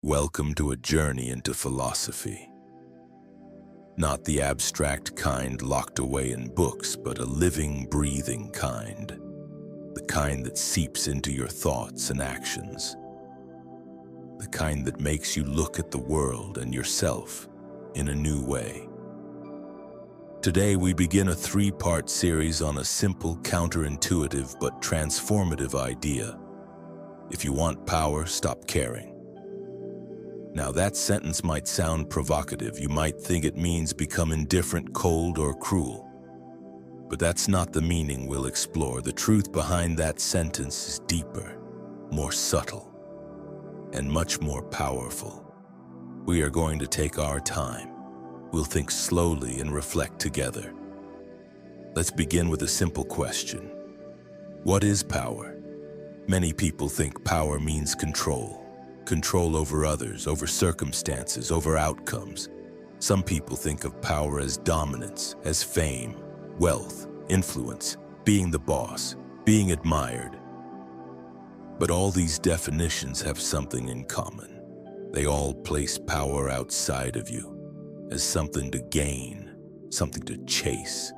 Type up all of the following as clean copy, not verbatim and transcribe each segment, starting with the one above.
Welcome to a journey into philosophy. Not the abstract kind locked away in books, but a living, breathing kind. The kind that seeps into your thoughts and actions. The kind that makes you look at the world and yourself in a new way. Today we begin a three-part series on a simple, counterintuitive, but transformative idea. If you want power, stop caring. Now that sentence might sound provocative. You might think it means become indifferent, cold, or cruel. But that's not the meaning we'll explore. The truth behind that sentence is deeper, more subtle, and much more powerful. We are going to take our time. We'll think slowly and reflect together. Let's begin with a simple question. What is power? Many people think power means control. Control over others, over circumstances, over outcomes. Some people think of power as dominance, as fame, wealth, influence, being the boss, being admired. But all these definitions have something in common. They all place power outside of you, as something to gain, something to chase.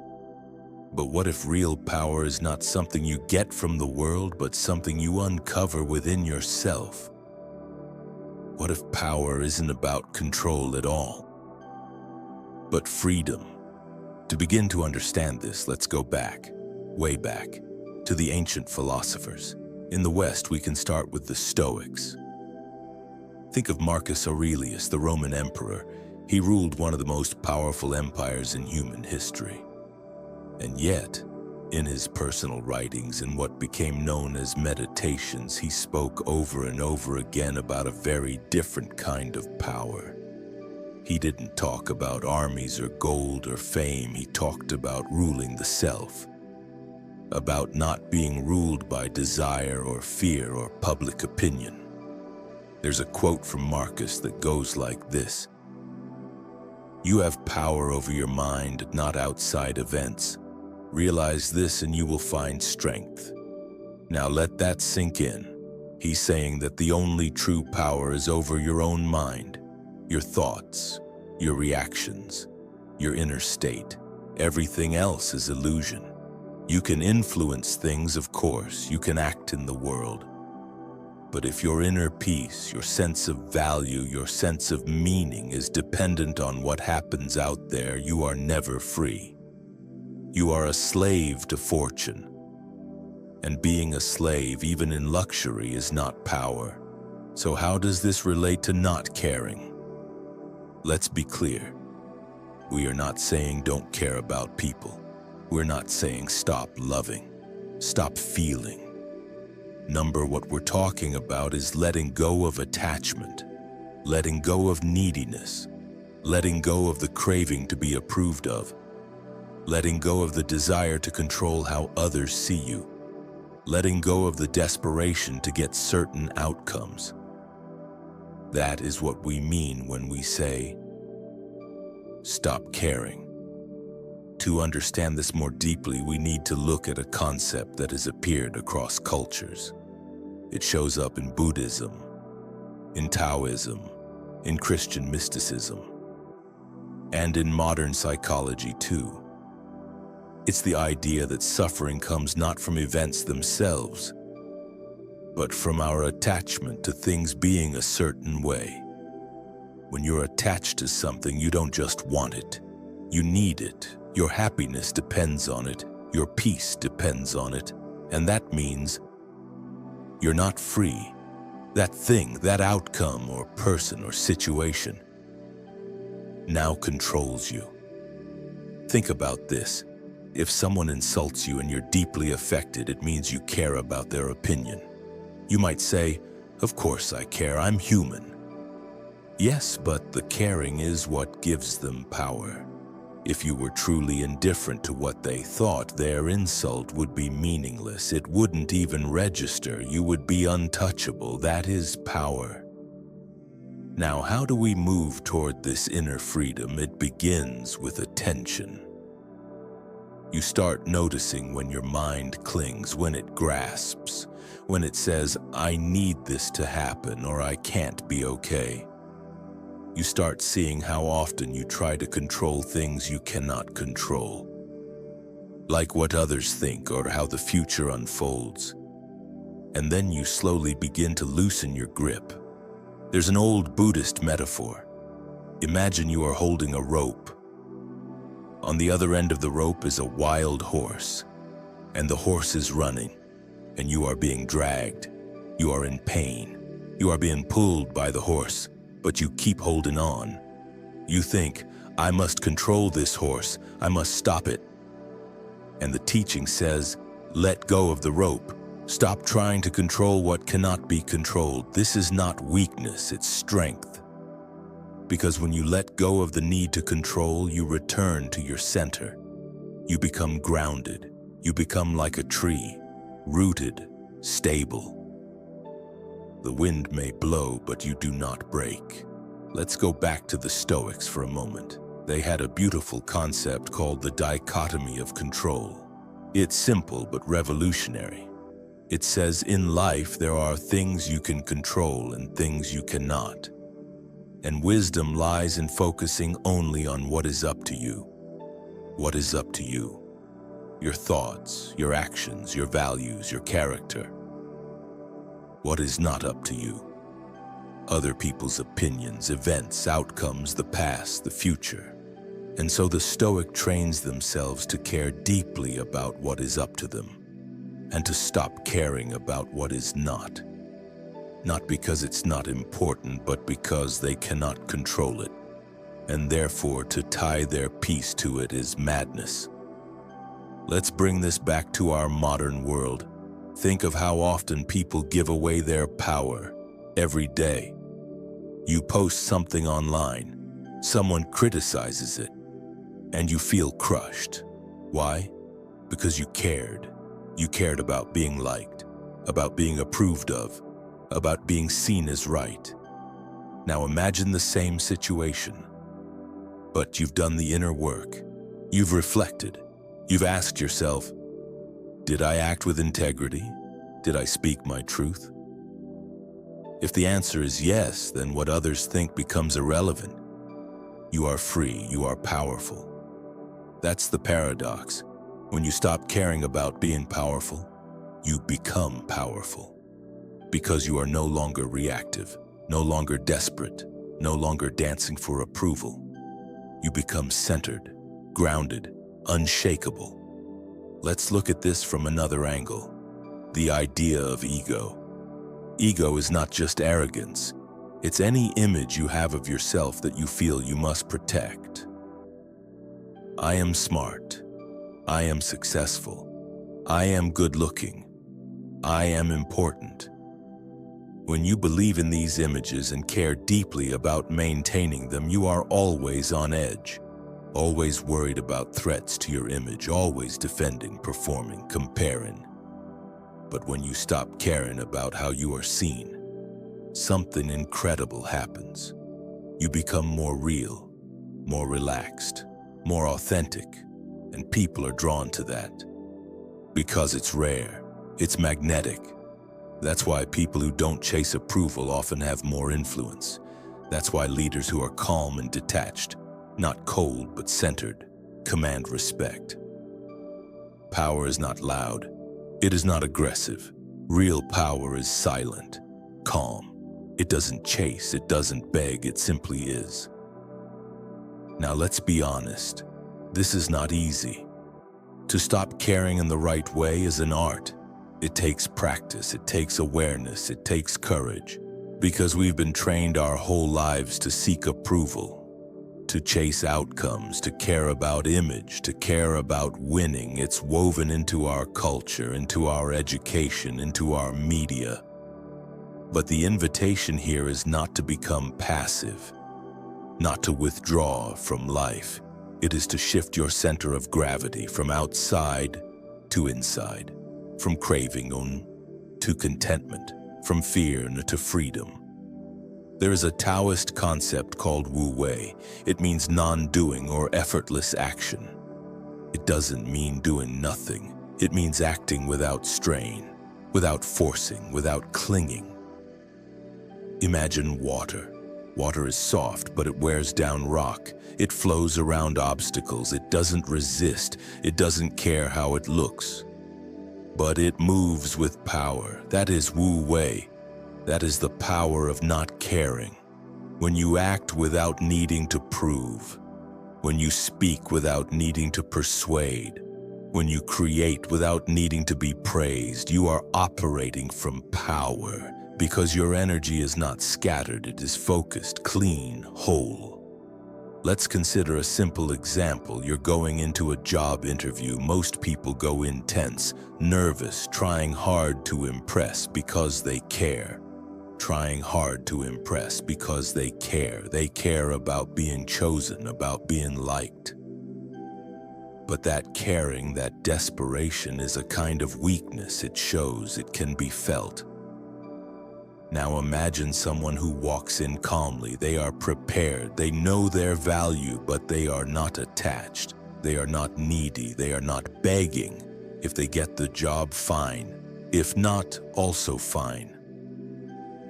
But what if real power is not something you get from the world, but something you uncover within yourself? What if power isn't about control at all, but freedom? To begin to understand this, let's go back, way back, to the ancient philosophers. In the West, we can start with the Stoics. Think of Marcus Aurelius, the Roman emperor. He ruled one of the most powerful empires in human history. And yet, in his personal writings and what became known as meditations, he spoke over and over again about a very different kind of power. He didn't talk about armies or gold or fame. He talked about ruling the self, about not being ruled by desire or fear or public opinion. There's a quote from Marcus that goes like this: "You have power over your mind, not outside events. Realize this and you will find strength." Now let that sink in. He's saying that the only true power is over your own mind, your thoughts, your reactions, your inner state. Everything else is illusion. You can influence things, of course. You can act in the world. But if your inner peace, your sense of value, your sense of meaning is dependent on what happens out there, you are never free. You are a slave to fortune. And being a slave, even in luxury, is not power. So how does this relate to not caring? Let's be clear. We are not saying don't care about people. We're not saying stop loving, stop feeling. What we're talking about is letting go of attachment, letting go of neediness, letting go of the craving to be approved of, letting go of the desire to control how others see you, letting go of the desperation to get certain outcomes. That is what we mean when we say, stop caring. To understand this more deeply, we need to look at a concept that has appeared across cultures. It shows up in Buddhism, in Taoism, in Christian mysticism, and in modern psychology too. It's the idea that suffering comes not from events themselves, but from our attachment to things being a certain way. When you're attached to something, you don't just want it. You need it. Your happiness depends on it. Your peace depends on it. And that means you're not free. That thing, that outcome or person or situation now controls you. Think about this. If someone insults you and you're deeply affected, it means you care about their opinion. You might say, "Of course I care, I'm human." Yes, but the caring is what gives them power. If you were truly indifferent to what they thought, their insult would be meaningless. It wouldn't even register. You would be untouchable. That is power. Now, how do we move toward this inner freedom? It begins with attention. You start noticing when your mind clings, when it grasps, when it says, I need this to happen or I can't be okay. You start seeing how often you try to control things you cannot control, like what others think or how the future unfolds. And then you slowly begin to loosen your grip. There's an old Buddhist metaphor. Imagine you are holding a rope. On the other end of the rope is a wild horse, and the horse is running, and you are being dragged. You are in pain. You are being pulled by the horse, but you keep holding on. You think, I must control this horse. I must stop it. And the teaching says, let go of the rope. Stop trying to control what cannot be controlled. This is not weakness, it's strength. Because when you let go of the need to control, you return to your center. You become grounded. You become like a tree, rooted, stable. The wind may blow, but you do not break. Let's go back to the Stoics for a moment. They had a beautiful concept called the dichotomy of control. It's simple but revolutionary. It says in life there are things you can control and things you cannot. And wisdom lies in focusing only on what is up to you. What is up to you? Your thoughts, your actions, your values, your character. What is not up to you? Other people's opinions, events, outcomes, the past, the future. And so the Stoic trains themselves to care deeply about what is up to them, and to stop caring about what is not. Not because it's not important, but because they cannot control it. And therefore, to tie their peace to it is madness. Let's bring this back to our modern world. Think of how often people give away their power every day. You post something online, someone criticizes it, and you feel crushed. Why? Because you cared. You cared about being liked, about being approved of, about being seen as right. Now imagine the same situation, but you've done the inner work. You've reflected. You've asked yourself, did I act with integrity? Did I speak my truth? If the answer is yes, then what others think becomes irrelevant. You are free, you are powerful. That's the paradox. When you stop caring about being powerful, you become powerful. Because you are no longer reactive, no longer desperate, no longer dancing for approval. You become centered, grounded, unshakable. Let's look at this from another angle. The idea of ego. Ego is not just arrogance. It's any image you have of yourself that you feel you must protect. I am smart. I am successful. I am good-looking. I am important. When you believe in these images and care deeply about maintaining them, you are always on edge, always worried about threats to your image, always defending, performing, comparing. But when you stop caring about how you are seen, something incredible happens. You become more real, more relaxed, more authentic, and people are drawn to that. Because it's rare, it's magnetic. That's why people who don't chase approval often have more influence. That's why leaders who are calm and detached, not cold but centered, command respect. Power is not loud. It is not aggressive. Real power is silent, calm. It doesn't chase, it doesn't beg, it simply is. Now let's be honest. This is not easy. To stop caring in the right way is an art. It takes practice, it takes awareness, it takes courage. Because we've been trained our whole lives to seek approval, to chase outcomes, to care about image, to care about winning. It's woven into our culture, into our education, into our media. But the invitation here is not to become passive, not to withdraw from life. It is to shift your center of gravity from outside to inside, from craving to contentment, from fear to freedom. There is a Taoist concept called Wu Wei. It means non-doing or effortless action. It doesn't mean doing nothing. It means acting without strain, without forcing, without clinging. Imagine water. Water is soft, but it wears down rock. It flows around obstacles. It doesn't resist. It doesn't care how it looks. But it moves with power. That is Wu Wei. That is the power of not caring. When you act without needing to prove, when you speak without needing to persuade, when you create without needing to be praised, you are operating from power because your energy is not scattered, it is focused, clean, whole. Let's consider a simple example. You're going into a job interview. Most people go in tense, nervous, trying hard to impress because they care. Trying hard to impress because they care. They care about being chosen, about being liked. But that caring, that desperation is a kind of weakness. It shows, it can be felt. Now imagine someone who walks in calmly. They are prepared. They know their value, but they are not attached. They are not needy. They are not begging. If they get the job, fine. If not, also fine.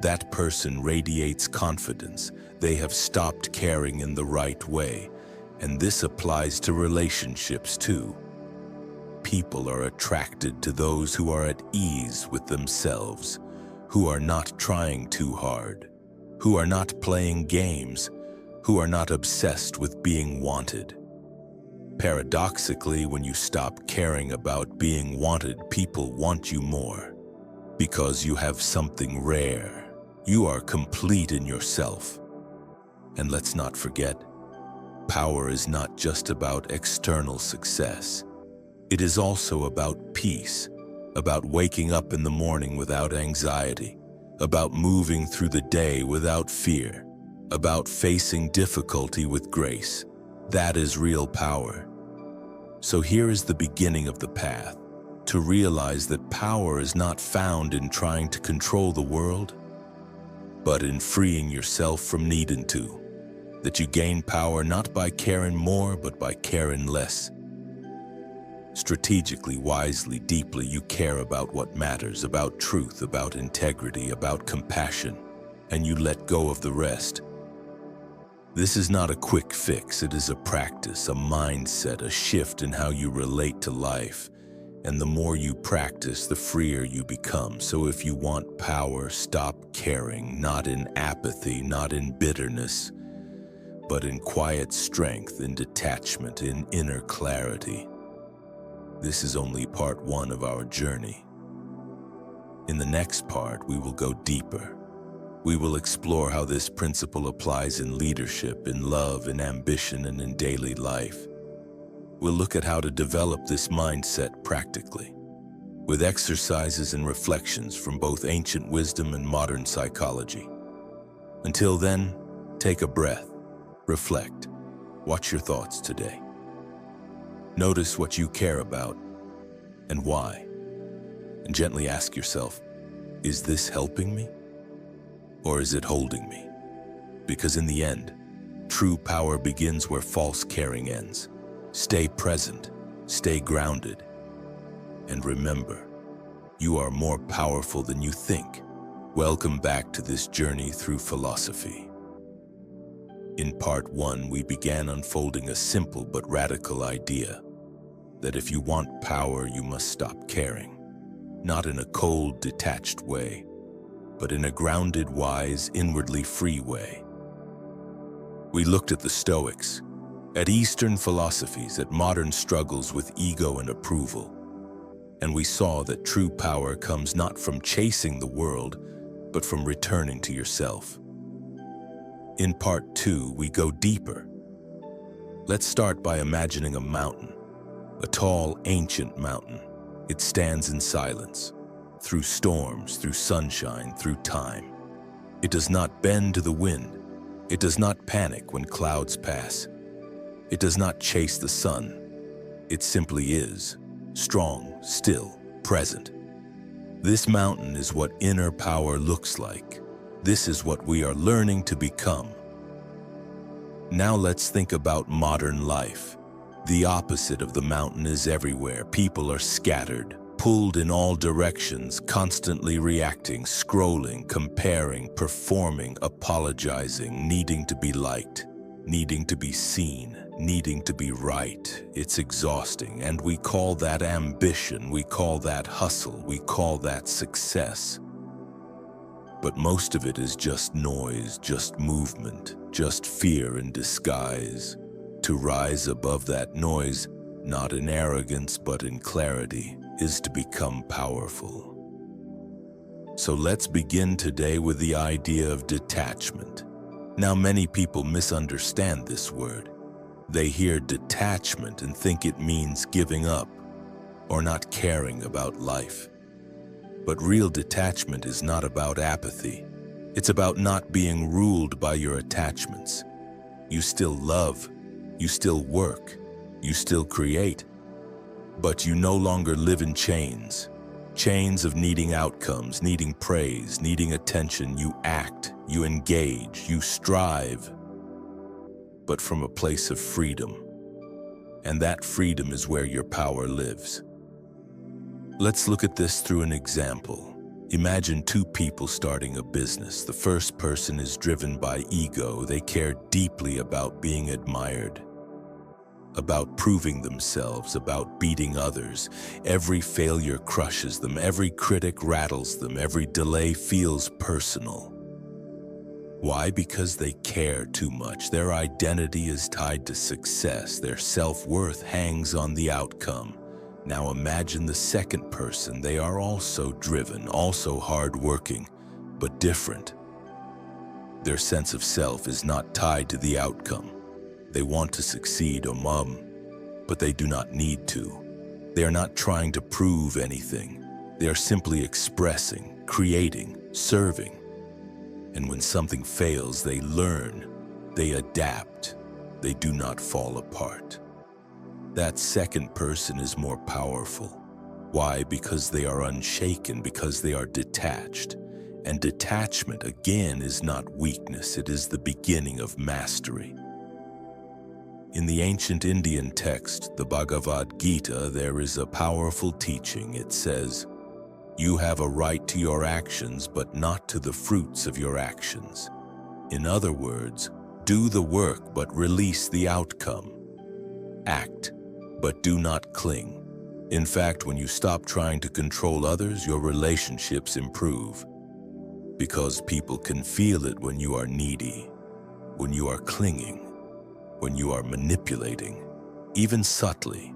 That person radiates confidence. They have stopped caring in the right way. And this applies to relationships too. People are attracted to those who are at ease with themselves, who are not trying too hard, who are not playing games, who are not obsessed with being wanted. Paradoxically, when you stop caring about being wanted, people want you more because you have something rare. You are complete in yourself. And let's not forget, power is not just about external success. It is also about peace, about waking up in the morning without anxiety, about moving through the day without fear, about facing difficulty with grace. That is real power. So here is the beginning of the path, to realize that power is not found in trying to control the world, but in freeing yourself from needing to. That you gain power not by caring more, but by caring less. Strategically, wisely, deeply, you care about what matters, about truth, about integrity, about compassion, and you let go of the rest. This is not a quick fix. It is a practice, a mindset, a shift in how you relate to life. And the more you practice, the freer you become. So if you want power, stop caring, not in apathy, not in bitterness, but in quiet strength, in detachment, in inner clarity. This is only part one of our journey. In the next part, we will go deeper. We will explore how this principle applies in leadership, in love, in ambition, and in daily life. We'll look at how to develop this mindset practically, with exercises and reflections from both ancient wisdom and modern psychology. Until then, take a breath, reflect, watch your thoughts today. Notice what you care about and why, and gently ask yourself, is this helping me? Or is it holding me? Because in the end, true power begins where false caring ends. Stay present, stay grounded, and remember, you are more powerful than you think. Welcome back to this journey through philosophy. In part one, we began unfolding a simple but radical idea that if you want power, you must stop caring. Not in a cold, detached way, but in a grounded, wise, inwardly free way. We looked at the Stoics, at Eastern philosophies, at modern struggles with ego and approval, and we saw that true power comes not from chasing the world, but from returning to yourself. In part two, we go deeper. Let's start by imagining a mountain, a tall, ancient mountain. It stands in silence, through storms, through sunshine, through time. It does not bend to the wind. It does not panic when clouds pass. It does not chase the sun. It simply is, strong, still, present. This mountain is what inner power looks like. This is what we are learning to become. Now let's think about modern life. The opposite of the mountain is everywhere. People are scattered, pulled in all directions, constantly reacting, scrolling, comparing, performing, apologizing, needing to be liked, needing to be seen, needing to be right. It's exhausting, and we call that ambition, we call that hustle, we call that success. But most of it is just noise, just movement, just fear in disguise. To rise above that noise, not in arrogance but in clarity, is to become powerful. So let's begin today with the idea of detachment. Now, many people misunderstand this word. They hear detachment and think it means giving up or not caring about life. But real detachment is not about apathy. It's about not being ruled by your attachments. You still love, you still work, you still create, but you no longer live in chains. Chains of needing outcomes, needing praise, needing attention. You act, you engage, you strive, but from a place of freedom. And that freedom is where your power lives. Let's look at this through an example. Imagine two people starting a business. The first person is driven by ego. They care deeply about being admired, about proving themselves, about beating others. Every failure crushes them, every critic rattles them, every delay feels personal. Why? Because they care too much. Their identity is tied to success. Their self-worth hangs on the outcome. Now imagine the second person. They are also driven, also hardworking, but different. Their sense of self is not tied to the outcome. They want to succeed, but they do not need to. They are not trying to prove anything. They are simply expressing, creating, serving. And when something fails, they learn, they adapt, they do not fall apart. That second person is more powerful. Why? Because they are unshaken, because they are detached. And detachment, again, is not weakness, it is the beginning of mastery. In the ancient Indian text, the Bhagavad Gita, there is a powerful teaching. It says, "You have a right to your actions, but not to the fruits of your actions." In other words, do the work, but release the outcome. Act, but do not cling. In fact, when you stop trying to control others, your relationships improve. Because people can feel it when you are needy, when you are clinging, when you are manipulating, even subtly.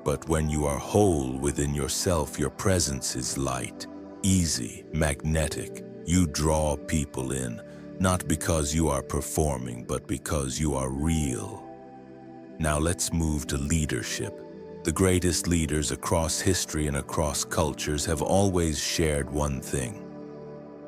But when you are whole within yourself, your presence is light, easy, magnetic. You draw people in, not because you are performing, but because you are real. Now let's move to leadership. The greatest leaders across history and across cultures have always shared one thing.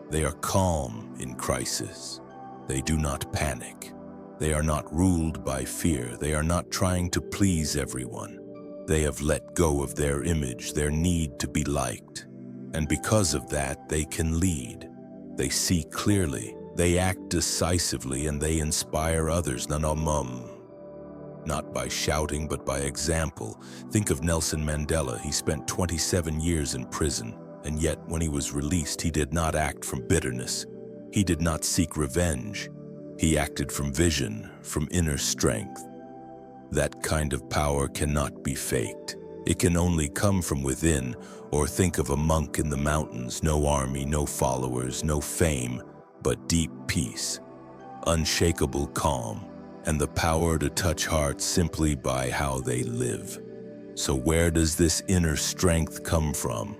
They are calm in crisis. They do not panic. They are not ruled by fear. They are not trying to please everyone. They have let go of their image, their need to be liked. And because of that, they can lead. They see clearly, they act decisively, and they inspire others. Not by shouting, but by example. Think of Nelson Mandela. He spent 27 years in prison, and yet when he was released, he did not act from bitterness. He did not seek revenge. He acted from vision, from inner strength. That kind of power cannot be faked. It can only come from within. Or think of a monk in the mountains, no army, no followers, no fame, but deep peace, unshakable calm, and the power to touch hearts simply by how they live. So where does this inner strength come from?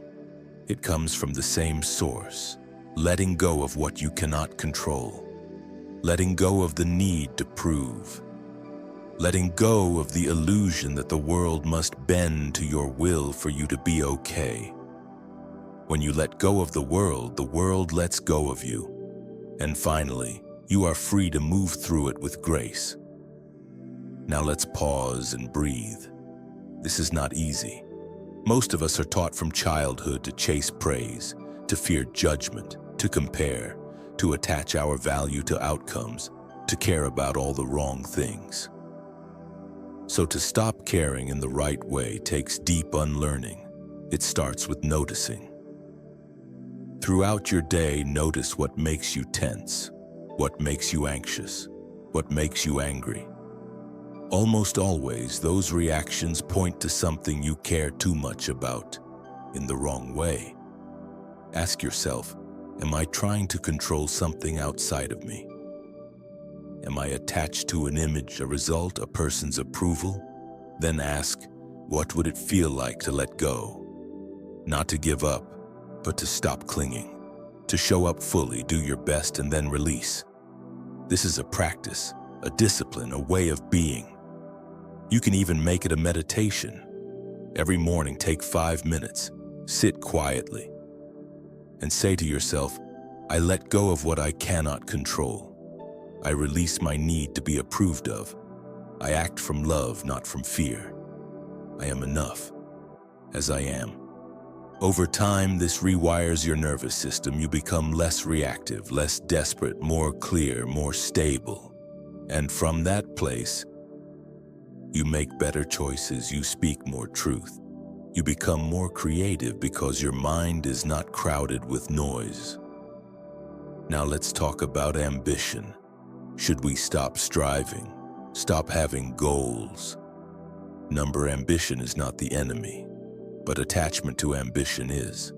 It comes from the same source, letting go of what you cannot control, letting go of the need to prove, letting go of the illusion that the world must bend to your will for you to be okay. When you let go of the world lets go of you. And finally, you are free to move through it with grace. Now let's pause and breathe. This is not easy. Most of us are taught from childhood to chase praise, to fear judgment, to compare, to attach our value to outcomes, to care about all the wrong things. So to stop caring in the right way takes deep unlearning. It starts with noticing. Throughout your day, notice what makes you tense, what makes you anxious, what makes you angry. Almost always, those reactions point to something you care too much about in the wrong way. Ask yourself, am I trying to control something outside of me? Am I attached to an image, a result, a person's approval? Then ask, what would it feel like to let go? Not to give up, but to stop clinging. To show up fully, do your best, and then release. This is a practice, a discipline, a way of being. You can even make it a meditation. Every morning, take 5 minutes, sit quietly, and say to yourself, I let go of what I cannot control. I release my need to be approved of. I act from love, not from fear. I am enough, as I am. Over time, this rewires your nervous system. You become less reactive, less desperate, more clear, more stable. And from that place, you make better choices, you speak more truth. You become more creative because your mind is not crowded with noise. Now let's talk about ambition. Should we stop striving? Stop having goals? Ambition is not the enemy, but attachment to ambition is.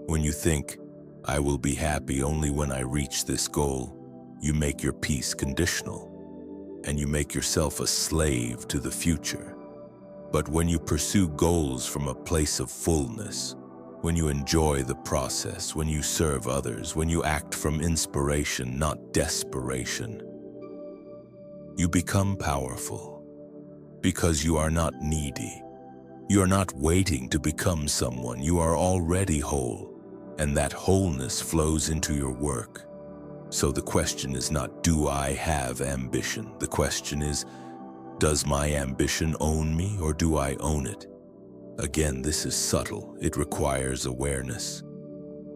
When you think, I will be happy only when I reach this goal, you make your peace conditional, and you make yourself a slave to the future. But when you pursue goals from a place of fullness, when you enjoy the process, when you serve others, when you act from inspiration, not desperation, you become powerful because you are not needy. You are not waiting to become someone. You are already whole, and that wholeness flows into your work. So the question is not, do I have ambition? The question is, does my ambition own me, or do I own it? Again, this is subtle. It requires awareness.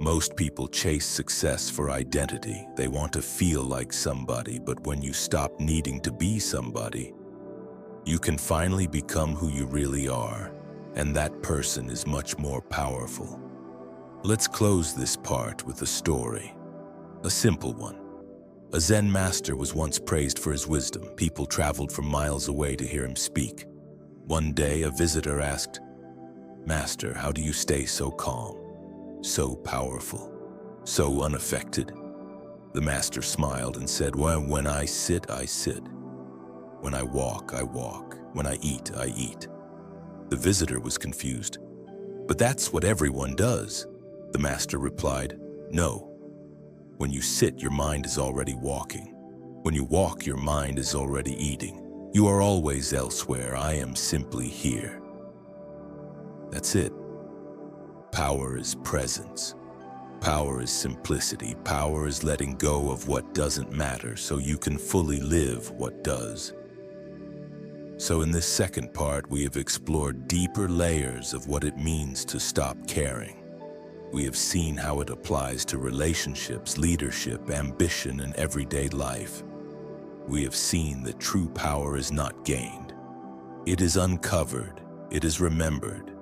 Most people chase success for identity. They want to feel like somebody, but when you stop needing to be somebody, you can finally become who you really are, and that person is much more powerful. Let's close this part with a story, a simple one. A Zen master was once praised for his wisdom. People traveled from miles away to hear him speak. One day, a visitor asked, Master, how do you stay so calm, so powerful, so unaffected? The master smiled and said, well, when I sit, I sit. When I walk, I walk. When I eat, I eat. The visitor was confused. But that's what everyone does. The master replied, no. When you sit, your mind is already walking. When you walk, your mind is already eating. You are always elsewhere. I am simply here. That's it. Power is presence. Power is simplicity. Power is letting go of what doesn't matter so you can fully live what does. So in this second part, we have explored deeper layers of what it means to stop caring. We have seen how it applies to relationships, leadership, ambition, and everyday life. We have seen that true power is not gained. It is uncovered, it is remembered,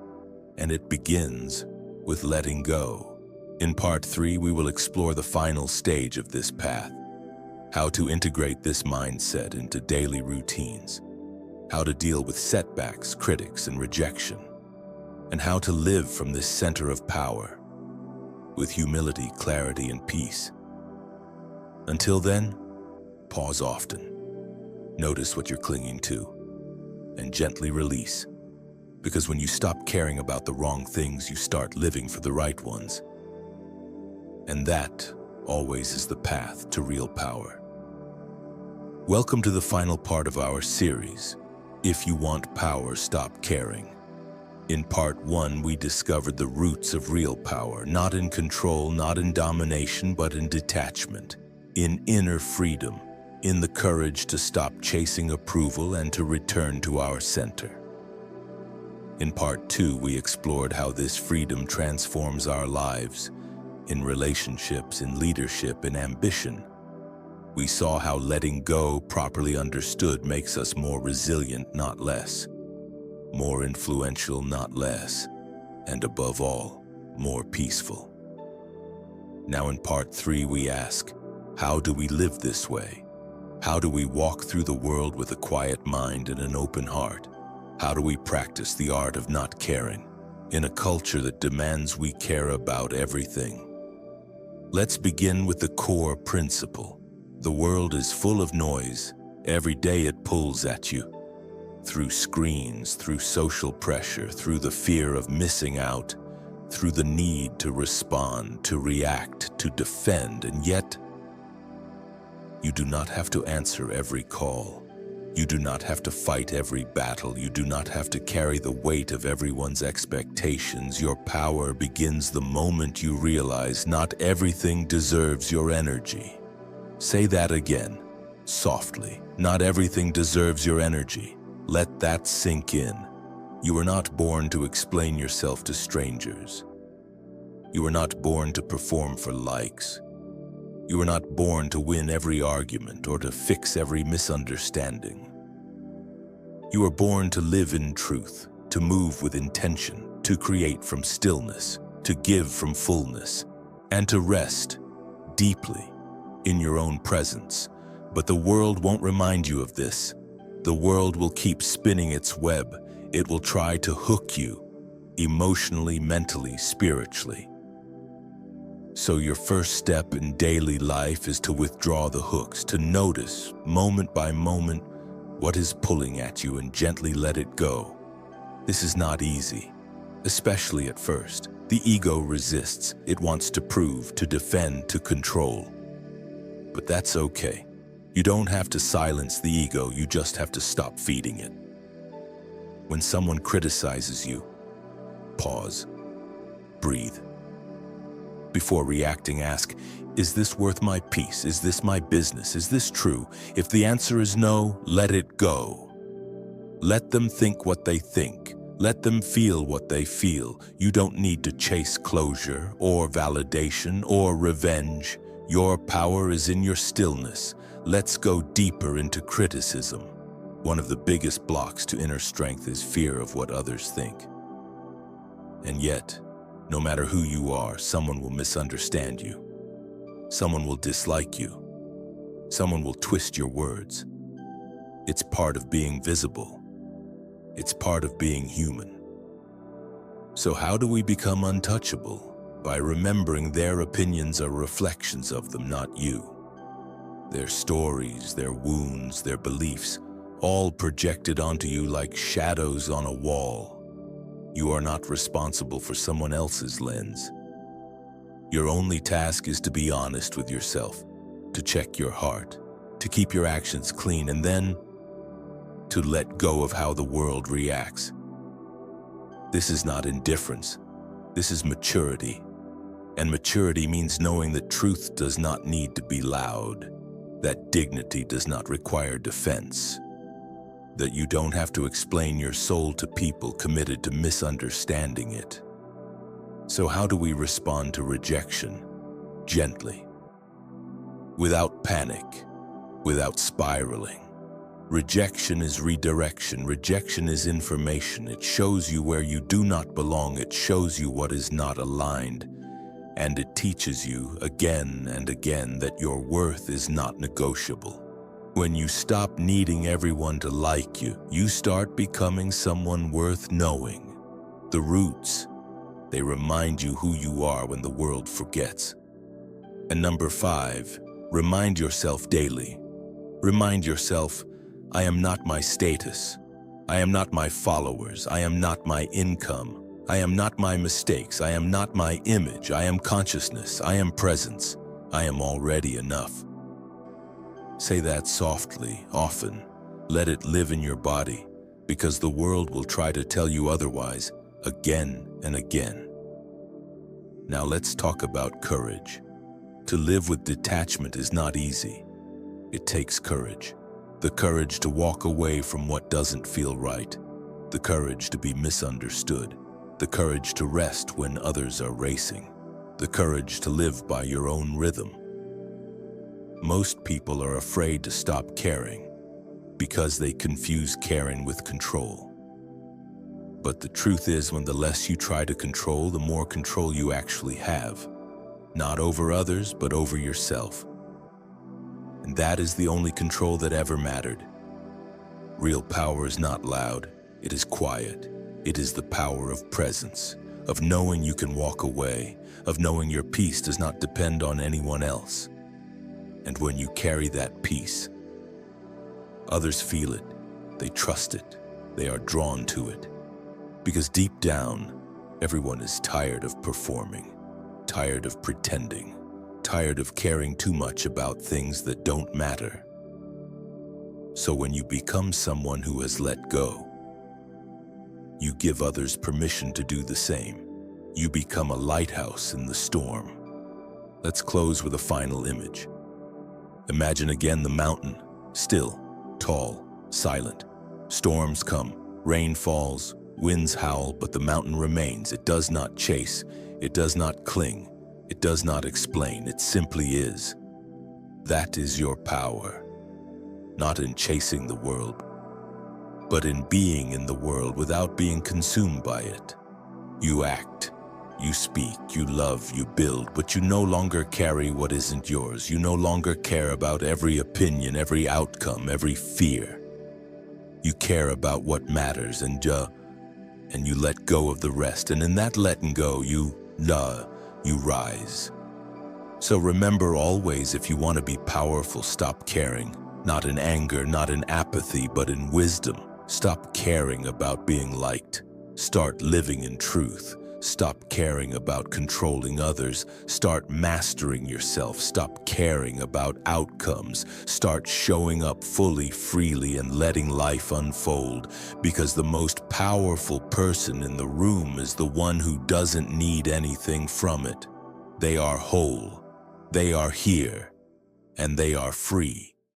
and it begins with letting go. In part 3, we will explore the final stage of this path, how to integrate this mindset into daily routines, how to deal with setbacks, critics, and rejection, and how to live from this center of power with humility, clarity, and peace. Until then, pause often. Notice what you're clinging to, and gently release. Because when you stop caring about the wrong things, you start living for the right ones. And that always is the path to real power. Welcome to the final part of our series, If You Want Power, Stop Caring. In part 1, we discovered the roots of real power, not in control, not in domination, but in detachment, in inner freedom, in the courage to stop chasing approval and to return to our center. In part 2, we explored how this freedom transforms our lives, in relationships, in leadership, in ambition. We saw how letting go, properly understood, makes us more resilient, not less, more influential, not less, and above all, more peaceful. Now in part 3, we ask, how do we live this way? How do we walk through the world with a quiet mind and an open heart? How do we practice the art of not caring in a culture that demands we care about everything? Let's begin with the core principle. The world is full of noise. Every day it pulls at you. Through screens, through social pressure, through the fear of missing out, through the need to respond, to react, to defend, and yet, you do not have to answer every call. You do not have to fight every battle. You do not have to carry the weight of everyone's expectations. Your power begins the moment you realize not everything deserves your energy. Say that again, softly. Not everything deserves your energy. Let that sink in. You were not born to explain yourself to strangers. You were not born to perform for likes. You were not born to win every argument or to fix every misunderstanding. You were born to live in truth, to move with intention, to create from stillness, to give from fullness, and to rest deeply in your own presence. But the world won't remind you of this. The world will keep spinning its web. It will try to hook you emotionally, mentally, spiritually. So your first step in daily life is to withdraw the hooks, to notice, moment by moment, what is pulling at you and gently let it go. This is not easy, especially at first. The ego resists. It wants to prove, to defend, to control. But that's okay. You don't have to silence the ego, you just have to stop feeding it. When someone criticizes you, pause, breathe. Before reacting, ask, is this worth my peace? Is this my business? Is this true? If the answer is no, let it go. Let them think what they think. Let them feel what they feel. You don't need to chase closure or validation or revenge. Your power is in your stillness. Let's go deeper into criticism. One of the biggest blocks to inner strength is fear of what others think. And yet, no matter who you are, someone will misunderstand you. Someone will dislike you. Someone will twist your words. It's part of being visible. It's part of being human. So how do we become untouchable? By remembering their opinions are reflections of them, not you. Their stories, their wounds, their beliefs, all projected onto you like shadows on a wall. You are not responsible for someone else's lens. Your only task is to be honest with yourself, to check your heart, to keep your actions clean, and then to let go of how the world reacts. This is not indifference. This is maturity. And maturity means knowing that truth does not need to be loud, that dignity does not require defense, that you don't have to explain your soul to people committed to misunderstanding it. So how do we respond to rejection? Gently, without panic, without spiraling. Rejection is redirection. Rejection is information. It shows you where you do not belong. It shows you what is not aligned. And it teaches you again and again that your worth is not negotiable. When you stop needing everyone to like you, you start becoming someone worth knowing. The roots, they remind you who you are when the world forgets. And number 5, remind yourself daily. Remind yourself, I am not my status. I am not my followers. I am not my income. I am not my mistakes. I am not my image. I am consciousness. I am presence. I am already enough. Say that softly, often. Let it live in your body, because the world will try to tell you otherwise again and again. Now let's talk about courage. To live with detachment is not easy. It takes courage. The courage to walk away from what doesn't feel right. The courage to be misunderstood. The courage to rest when others are racing. The courage to live by your own rhythm. Most people are afraid to stop caring because they confuse caring with control. But the truth is, when the less you try to control, the more control you actually have. Not over others, but over yourself. And that is the only control that ever mattered. Real power is not loud, it is quiet. It is the power of presence, of knowing you can walk away, of knowing your peace does not depend on anyone else. And when you carry that peace, others feel it, they trust it, they are drawn to it. Because deep down, everyone is tired of performing, tired of pretending, tired of caring too much about things that don't matter. So when you become someone who has let go, you give others permission to do the same. You become a lighthouse in the storm. Let's close with a final image. Imagine again the mountain, still, tall, silent. Storms come, rain falls, winds howl, but the mountain remains. It does not chase, it does not cling, it does not explain, it simply is. That is your power, not in chasing the world, but in being in the world without being consumed by it. You act, you speak, you love, you build, but you no longer carry what isn't yours. You no longer care about every opinion, every outcome, every fear. You care about what matters, and you let go of the rest. And in that letting go, you rise. So remember always, if you want to be powerful, stop caring. Not in anger, not in apathy, but in wisdom. Stop caring about being liked. Start living in truth. Stop caring about controlling others. Start mastering yourself. Stop caring about outcomes. Start showing up fully, freely, and letting life unfold. Because the most powerful person in the room is the one who doesn't need anything from it. They are whole. They are here. And they are free.